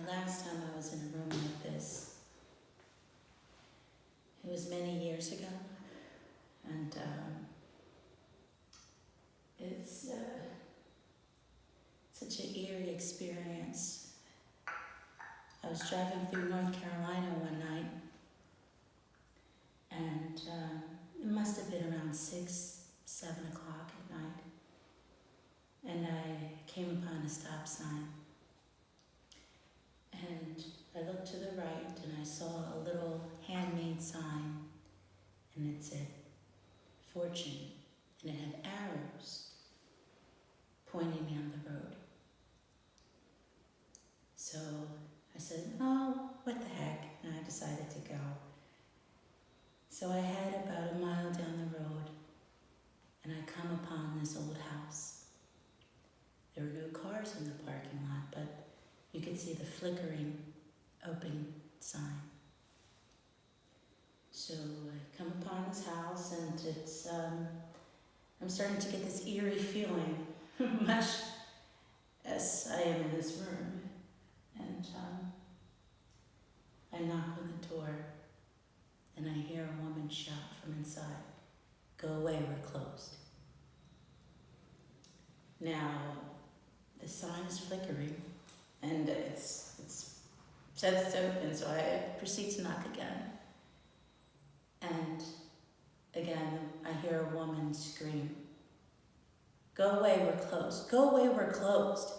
Last time I was in a room like this, it was many years ago, and it's such an eerie experience. I was driving through North Carolina one night, and it must have been around 6, 7 o'clock at night, and I came upon a stop sign. And I looked to the right and I saw a little handmade sign, and it said fortune, and it had arrows pointing down the road. So I said, oh, what the heck, and I decided to go. So I head about a mile down the road, and I come upon this old house. There were no cars in the parking lot, but you could see the flickering open sign. So I come upon this house, and it's I'm starting to get this eerie feeling, much as I am in this room. And I knock on the door, and I hear a woman shout from inside, "Go away, we're closed." Now, the sign is flickering, and it says it's open, so I proceed to knock again. And again, I hear a woman scream, "Go away, we're closed. Go away, we're closed."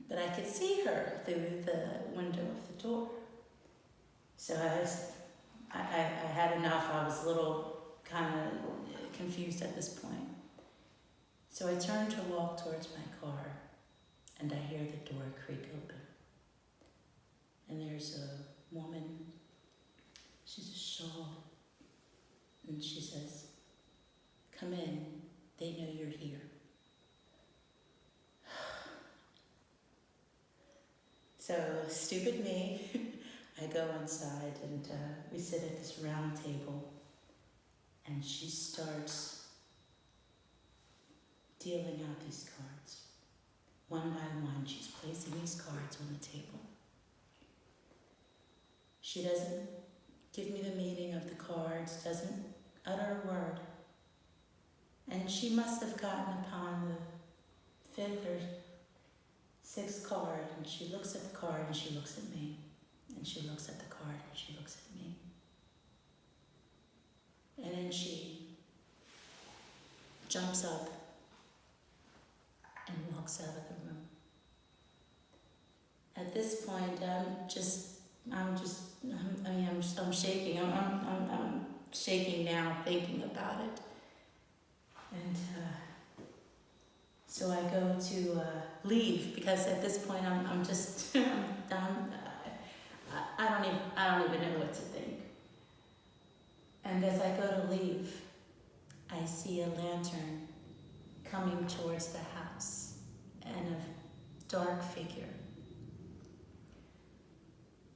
But I could see her through the window of the door. So I had enough. I was a little kind of confused at this point. So I turned to walk towards my car, and I hear the door creak open. And there's a woman, she's a shawl, and she says, "Come in, they know you're here." So, stupid me, I go inside, and we sit at this round table, and she starts dealing out these cards. One by one, she's placing these cards on the table. She doesn't give me the meaning of the cards, doesn't utter a word. And she must have gotten upon the 5th or 6th card, and she looks at the card and she looks at me. And she looks at the card and she looks at me. And then she jumps up and walks out of the room. At this point, I'm shaking. I'm shaking now thinking about it. And so I go to leave, because at this point I'm just I'm done. I don't even know what to think. And as I go to leave, I see a lantern coming towards the house, and a dark figure.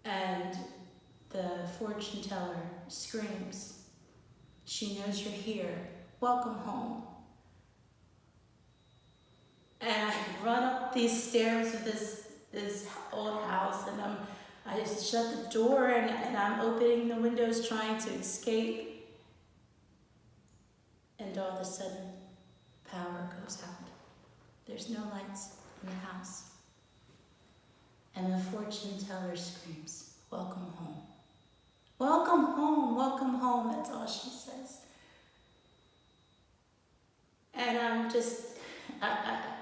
And the fortune teller screams, "She knows you're here. Welcome home." And I run up these stairs of this old house, and I just shut the door, and I'm opening the windows trying to escape. And all of a sudden, power goes out. There's no lights in the house. And the fortune teller screams, "Welcome home. Welcome home, welcome home." That's all she says. And I'm just, I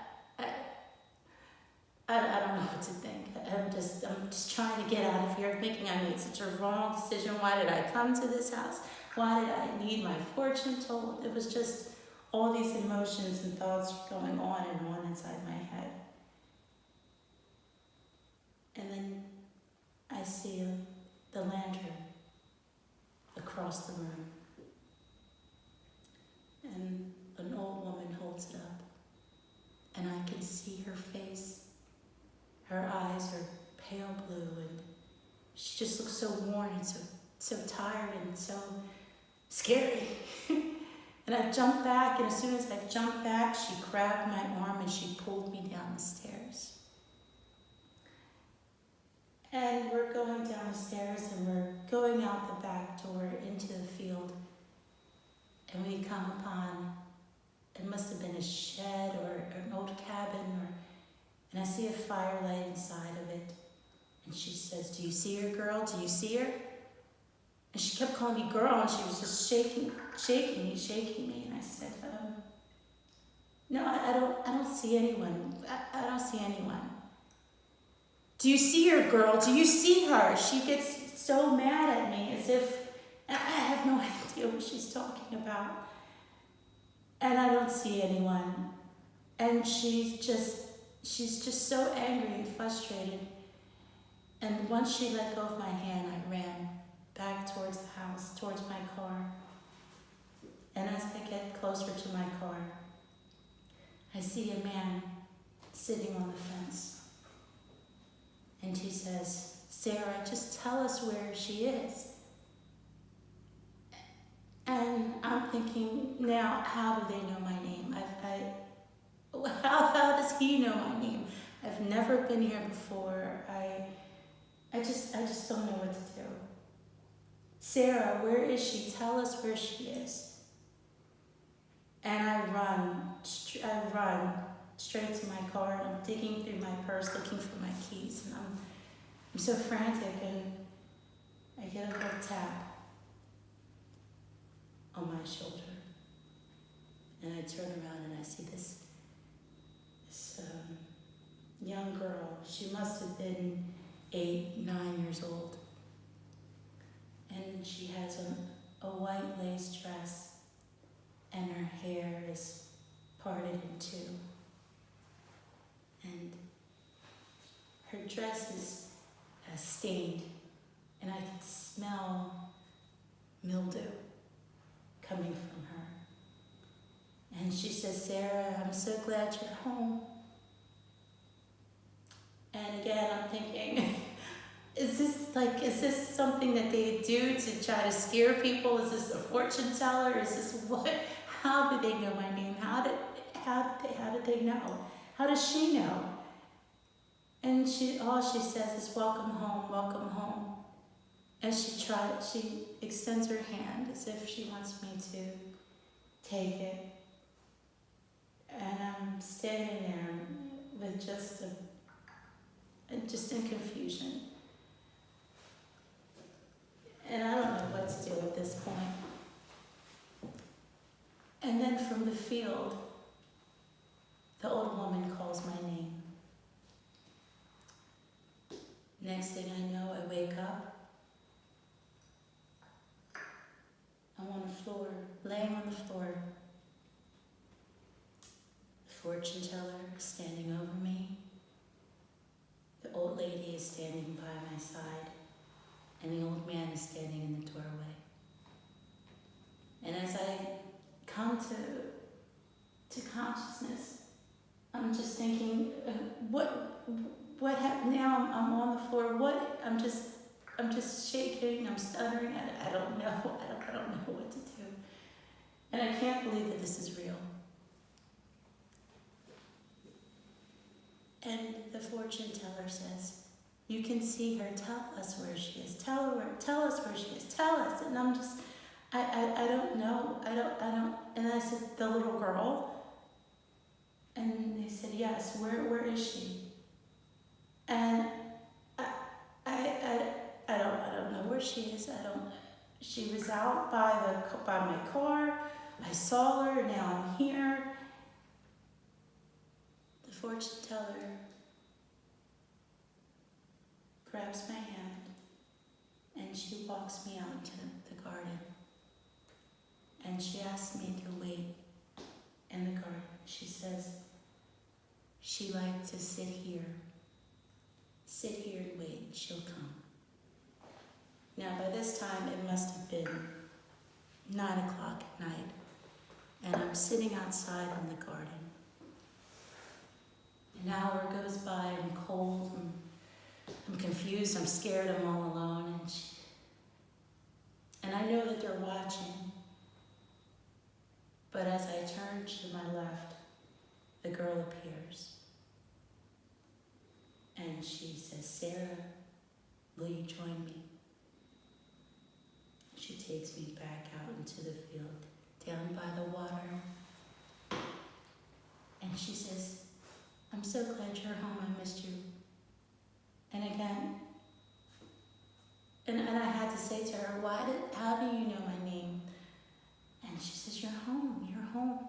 don't know what to think. I'm just trying to get out of here, thinking I made such a wrong decision. Why did I come to this house? Why did I need my fortune told? It was just all these emotions and thoughts going on and on inside my head. And then I see the lantern across the room. And an old woman holds it up. And I can see her face. Her eyes are pale blue, and she just looks so worn and so tired and so scary. And I jumped back, and as soon as I jumped back, she grabbed my arm and she pulled me down the stairs. And we're going down the stairs and we're going out the back door into the field. And we come upon, it must have been a shed or an old cabin, and I see a firelight inside of it. And she says, "Do you see her, girl? Do you see her?" And she kept calling me girl, and she was just shaking me. And I said, "No, I don't see anyone. I don't see anyone." "Do you see her, girl? Do you see her?" She gets so mad at me as if I have no idea what she's talking about. And I don't see anyone. And she's just so angry and frustrated. And once she let go of my hand, I ran back towards the house, towards my car. And as I get closer to my car, I see a man sitting on the fence. And he says, "Sarah, just tell us where she is." And I'm thinking, now, how do they know my name? How does he know my name? I've never been here before. I just don't know what to do. "Sarah, where is she? Tell us where she is." And I run straight to my car, and I'm digging through my purse looking for my keys, and I'm so frantic, and I get a little tap on my shoulder, and I turn around and I see this young girl. She must have been 8, 9 years old, and she has a white lace dress, and her hair is parted in two, and her dress is stained, and I can smell mildew coming from her. And she says, "Sarah, I'm so glad you're home." And again, I'm thinking, is this something that they do to try to scare people? Is this a fortune teller? Is this what? How do they know my name? How did they know? How does she know? And all she says is, "Welcome home, welcome home." And she extends her hand as if she wants me to take it. And I'm standing there with just in confusion. And I don't know what to do at this point. And then from the field, the old woman calls my name. Next thing I know, I wake up. I'm on the floor, laying on the floor. The fortune teller is standing over me. The old lady is standing by my side, and the old man is standing in the doorway. And as I come to consciousness, I'm just thinking, what happened now? I'm on the floor. What? I'm just shaking. I'm stuttering. I don't know. I don't know what to do. And I can't believe that this is real. And the fortune teller says, "You can see her. Tell us where she is. Tell us where she is. Tell us." And I'm just, I don't know. I don't. And I said, "The little girl?" And they said, "Yes. Where is she?" And I don't know where she is. She was out by my car. I saw her. Now I'm here. The fortune teller grabs my hand and she walks me out into the garden. And she asks me to wait in the garden. She says she liked to sit here. Sit here and wait. She'll come. Now by this time it must have been 9 o'clock at night. And I'm sitting outside in the garden. An hour goes by, I'm cold, I'm confused, I'm scared, I'm all alone. And I know that they're watching. But as I turn to my left, the girl appears. And she says, "Sarah, will you join me?" She takes me back out into the field, down by the water. And she says, "I'm so glad you're home. I missed you." And again, and I had to say to her, how do you know my name? And she says, "You're home, you're home."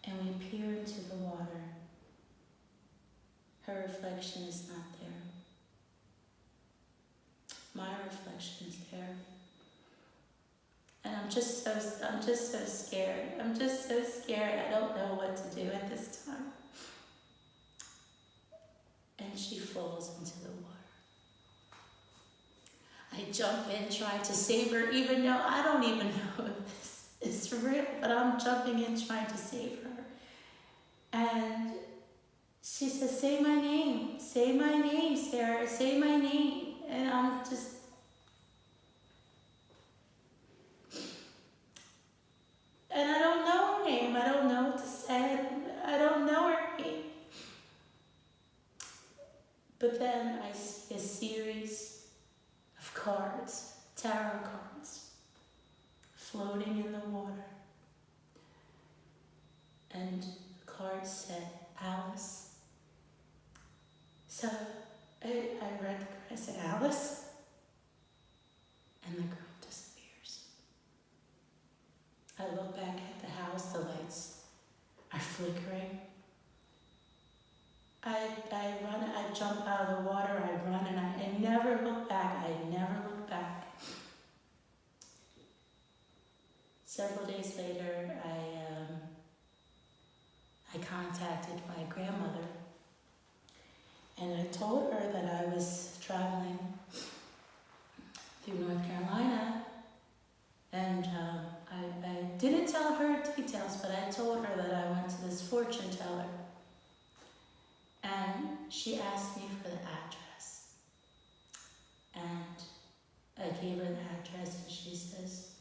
And we peer into the water. Her reflection is not there. My reflection is there. And I'm just so scared. I'm just so scared. I don't know what to do at this time. And she falls into the water. I jump in trying to save her, even though I don't even know if this is real, but I'm jumping in trying to save her. And she says, "Say my name, Sarah, say my name." And I'm just, and I don't know her name. I don't know what to say. I don't know her name. But then I see a series of cards, tarot cards, floating in the water. And the cards said, "Alice." So I read the card. I said, "Alice?" And the girl disappears. I look back at the house. The lights are flickering. I run, I jump out of the water, I run, and I never look back. I never look back. Several days later, I contacted my grandmother, and I told her that I was traveling through North Carolina, and I didn't tell her details, but I told her that I went to this fortune teller. And she asked me for the address. And I gave her the address, and she says,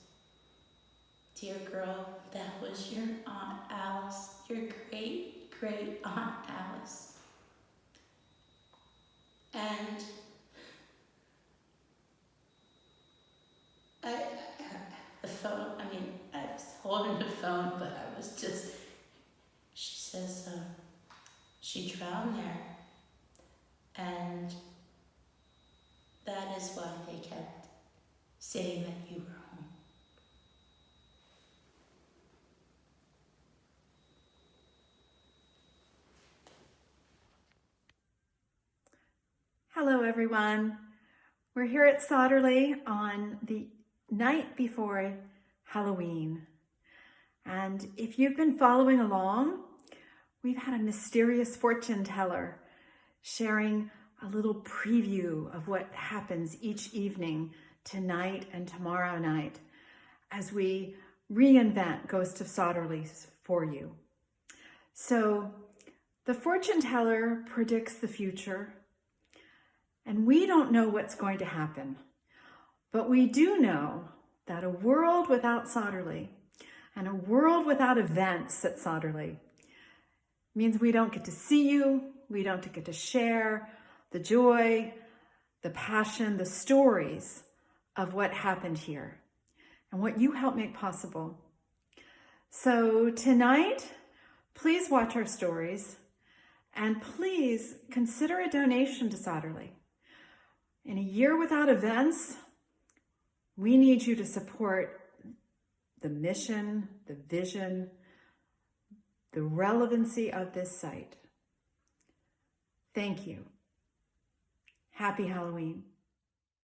"Dear girl, that was your Aunt Alice, your great, great Aunt Alice." And the phone, I was holding the phone, but I was just, she says, "She drowned there, and that is why they kept saying that you were home." Hello everyone. We're here at Sotterley on the night before Halloween. And if you've been following along, we've had a mysterious fortune teller sharing a little preview of what happens each evening tonight and tomorrow night as we reinvent Ghost of Sotterley for you. So the fortune teller predicts the future, and we don't know what's going to happen, but we do know that a world without Sotterley and a world without events at Sotterley means we don't get to see you, we don't get to share the joy, the passion, the stories of what happened here and what you helped make possible. So tonight, please watch our stories and please consider a donation to Sotterley. In a year without events, we need you to support the mission, the vision, the relevancy of this site. Thank you. Happy Halloween.